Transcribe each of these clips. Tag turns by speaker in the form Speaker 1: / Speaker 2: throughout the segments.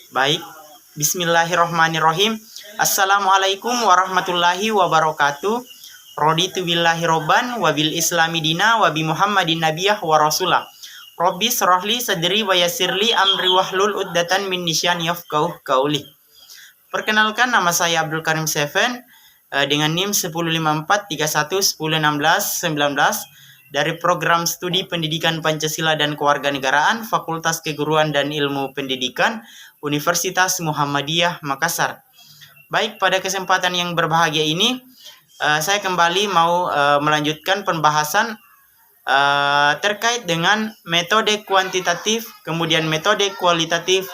Speaker 1: Baik, bismillahirrohmanirrohim. Assalamualaikum warahmatullahi wabarakatuh. Raditu billahi robban wa bil islami dina wa bi muhammadin nabiyah wa rasulah. Rabbi syrahli sadri wa yassirli amri wahlul uddatan min lisani yafqahuh qauli. Perkenalkan, nama saya Abdul Karim Seven dengan NIM 105431101619 dari program studi pendidikan Pancasila dan Kewarganegaraan Fakultas Keguruan dan Ilmu Pendidikan Universitas Muhammadiyah Makassar. Baik, pada kesempatan yang berbahagia ini saya kembali mau melanjutkan pembahasan terkait dengan metode kuantitatif, kemudian metode kualitatif,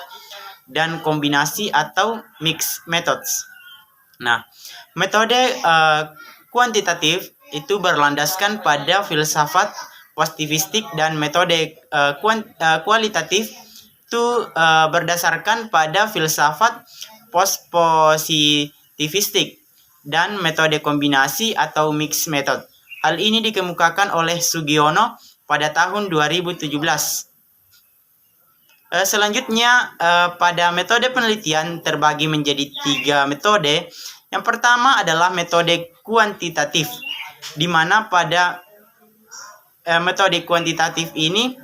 Speaker 1: dan kombinasi atau mix methods. Nah, metode kuantitatif itu berlandaskan pada filsafat positivistik dan metode kualitatif itu berdasarkan pada filsafat positivistik dan metode kombinasi atau mix method. Hal ini dikemukakan oleh Sugiono pada tahun 2017. Selanjutnya, pada metode penelitian terbagi menjadi 3 metode. Yang pertama adalah metode kuantitatif, di mana pada metode kuantitatif ini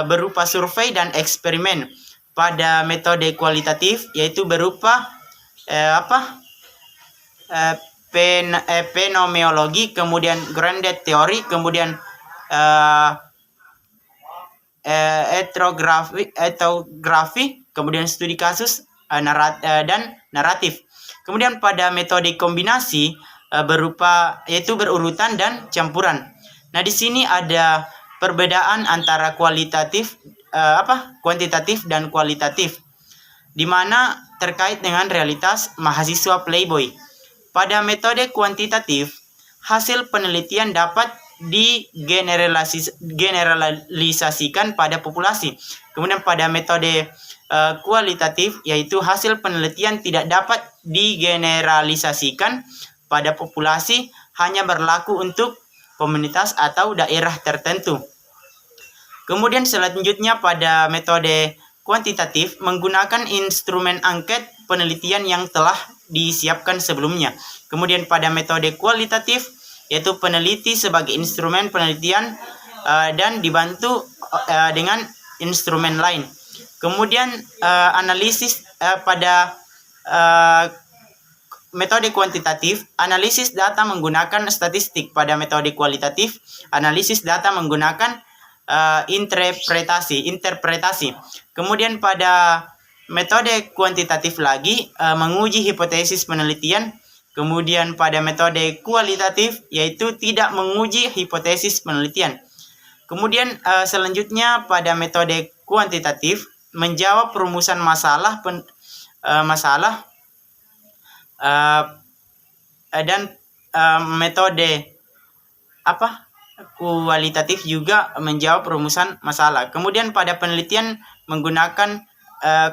Speaker 1: berupa survei dan eksperimen. Pada metode kualitatif yaitu berupa fenomenologi, kemudian grounded teori, kemudian etnografi, kemudian studi kasus dan naratif. Kemudian pada metode kombinasi yaitu berurutan dan campuran. Nah, di sini ada perbedaan antara kuantitatif dan kualitatif, di mana terkait dengan realitas mahasiswa playboy. Pada metode kuantitatif, hasil penelitian dapat digeneralisasikan pada populasi. Kemudian pada metode kualitatif, yaitu hasil penelitian tidak dapat digeneralisasikan pada populasi, hanya berlaku untuk komunitas atau daerah tertentu. Kemudian selanjutnya pada metode kuantitatif menggunakan instrumen angket penelitian yang telah disiapkan sebelumnya. Kemudian pada metode kualitatif yaitu peneliti sebagai instrumen penelitian dan dibantu dengan instrumen lain. Kemudian analisis pada metode kuantitatif, analisis data menggunakan statistik. Pada metode kualitatif, analisis data menggunakan interpretasi. Kemudian pada metode kuantitatif lagi menguji hipotesis penelitian. Kemudian pada metode kualitatif yaitu tidak menguji hipotesis penelitian. Kemudian selanjutnya pada metode kuantitatif menjawab perumusan masalah dan metode kualitatif juga menjawab perumusan masalah. Kemudian pada penelitian menggunakan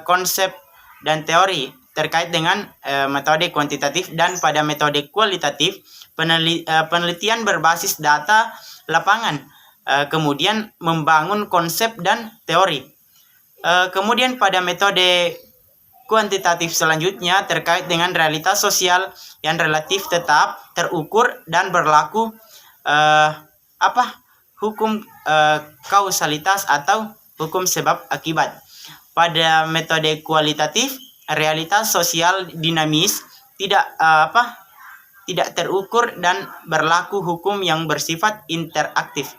Speaker 1: konsep dan teori terkait dengan metode kuantitatif, dan pada metode kualitatif penelitian berbasis data lapangan, kemudian membangun konsep dan teori. Kemudian pada metode kuantitatif selanjutnya terkait dengan realitas sosial yang relatif tetap terukur dan berlaku hukum kausalitas atau hukum sebab akibat. Pada metode kualitatif realitas sosial dinamis, tidak terukur dan berlaku hukum yang bersifat interaktif.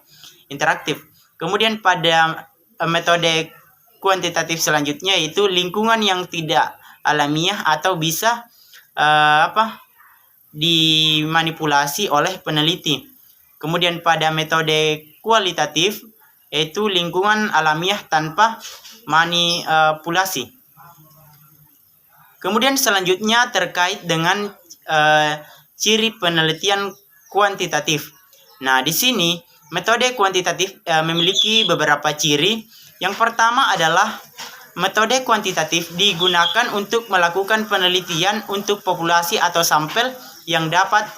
Speaker 1: Kemudian pada metode kuantitatif selanjutnya yaitu lingkungan yang tidak alamiah atau bisa dimanipulasi oleh peneliti. Kemudian pada metode kualitatif yaitu lingkungan alamiah tanpa manipulasi. Kemudian selanjutnya terkait dengan ciri penelitian kuantitatif. Nah, di sini metode kuantitatif memiliki beberapa ciri. Yang pertama adalah metode kuantitatif digunakan untuk melakukan penelitian untuk populasi atau sampel yang dapat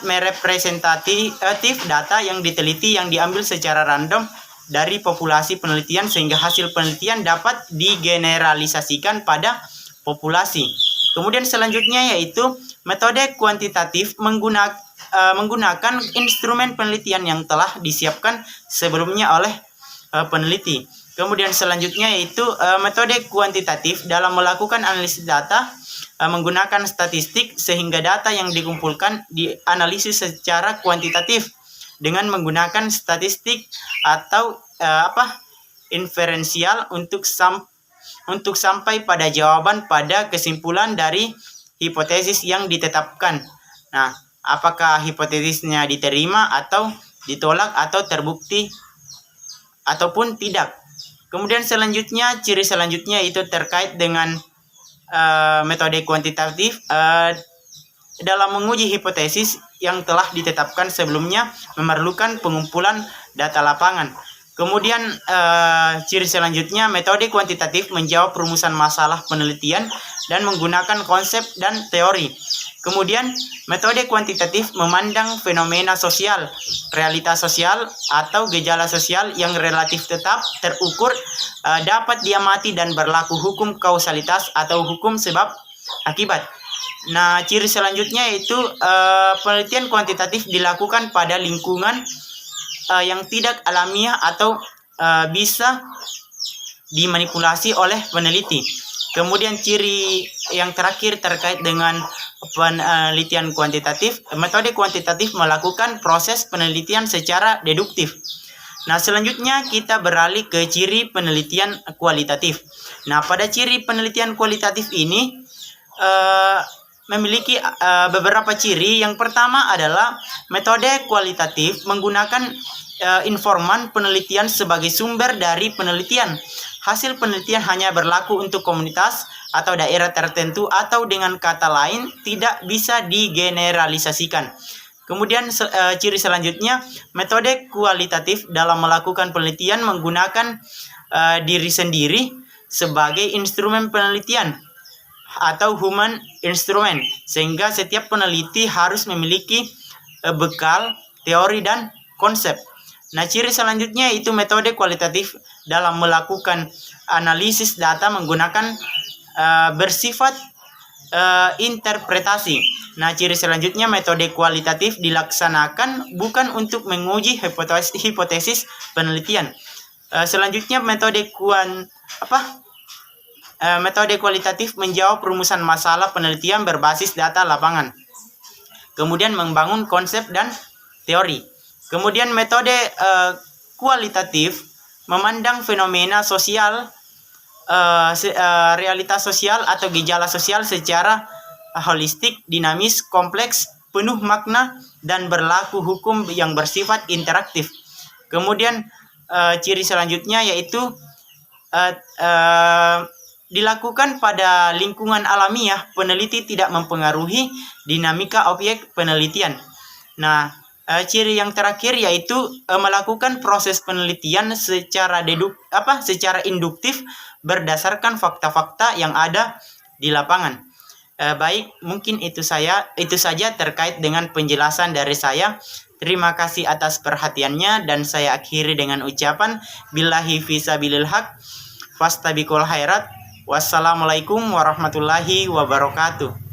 Speaker 1: merepresentatif data yang diteliti yang diambil secara random dari populasi penelitian sehingga hasil penelitian dapat digeneralisasikan pada populasi. Kemudian selanjutnya yaitu metode kuantitatif menggunakan instrumen penelitian yang telah disiapkan sebelumnya oleh peneliti. Kemudian selanjutnya yaitu metode kuantitatif dalam melakukan analisis data menggunakan statistik sehingga data yang dikumpulkan dianalisis secara kuantitatif dengan menggunakan statistik atau inferensial untuk sampai pada jawaban pada kesimpulan dari hipotesis yang ditetapkan. Nah, apakah hipotesisnya diterima atau ditolak atau terbukti ataupun tidak. Kemudian selanjutnya, ciri selanjutnya itu terkait dengan metode kuantitatif dalam menguji hipotesis yang telah ditetapkan sebelumnya memerlukan pengumpulan data lapangan. Kemudian ciri selanjutnya, metode kuantitatif menjawab rumusan masalah penelitian dan menggunakan konsep dan teori. Kemudian metode kuantitatif memandang fenomena sosial, realitas sosial atau gejala sosial yang relatif tetap, terukur, dapat diamati dan berlaku hukum kausalitas atau hukum sebab akibat. Nah, ciri selanjutnya yaitu penelitian kuantitatif dilakukan pada lingkungan yang tidak alamiah atau bisa dimanipulasi oleh peneliti. Kemudian ciri yang terakhir terkait dengan penelitian kuantitatif, metode kuantitatif melakukan proses penelitian secara deduktif. Nah, selanjutnya kita beralih ke ciri penelitian kualitatif. Nah, pada ciri penelitian kualitatif ini memiliki beberapa ciri. Yang pertama adalah metode kualitatif menggunakan informan penelitian sebagai sumber dari penelitian. Hasil penelitian hanya berlaku untuk komunitas atau daerah tertentu atau dengan kata lain tidak bisa digeneralisasikan. Kemudian ciri selanjutnya, metode kualitatif dalam melakukan penelitian menggunakan diri sendiri sebagai instrumen penelitian atau human instrument, sehingga setiap peneliti harus memiliki bekal, teori, dan konsep. Nah, ciri selanjutnya itu metode kualitatif dalam melakukan analisis data menggunakan bersifat interpretasi. Nah, ciri selanjutnya metode kualitatif dilaksanakan bukan untuk menguji hipotesis penelitian. Selanjutnya metode kualitatif menjawab rumusan masalah penelitian berbasis data lapangan. Kemudian membangun konsep dan teori. Kemudian metode kualitatif memandang fenomena sosial, realitas sosial atau gejala sosial secara holistik, dinamis, kompleks, penuh makna, dan berlaku hukum yang bersifat interaktif. Kemudian ciri selanjutnya yaitu dilakukan pada lingkungan alamiah, peneliti tidak mempengaruhi dinamika objek penelitian. Nah, ciri yang terakhir yaitu melakukan proses penelitian secara induktif berdasarkan fakta-fakta yang ada di lapangan. Baik, mungkin itu saja terkait dengan penjelasan dari saya. Terima kasih atas perhatiannya dan saya akhiri dengan ucapan billahi fisabilil haq fastabiqul khairat. Wassalamualaikum warahmatullahi wabarakatuh.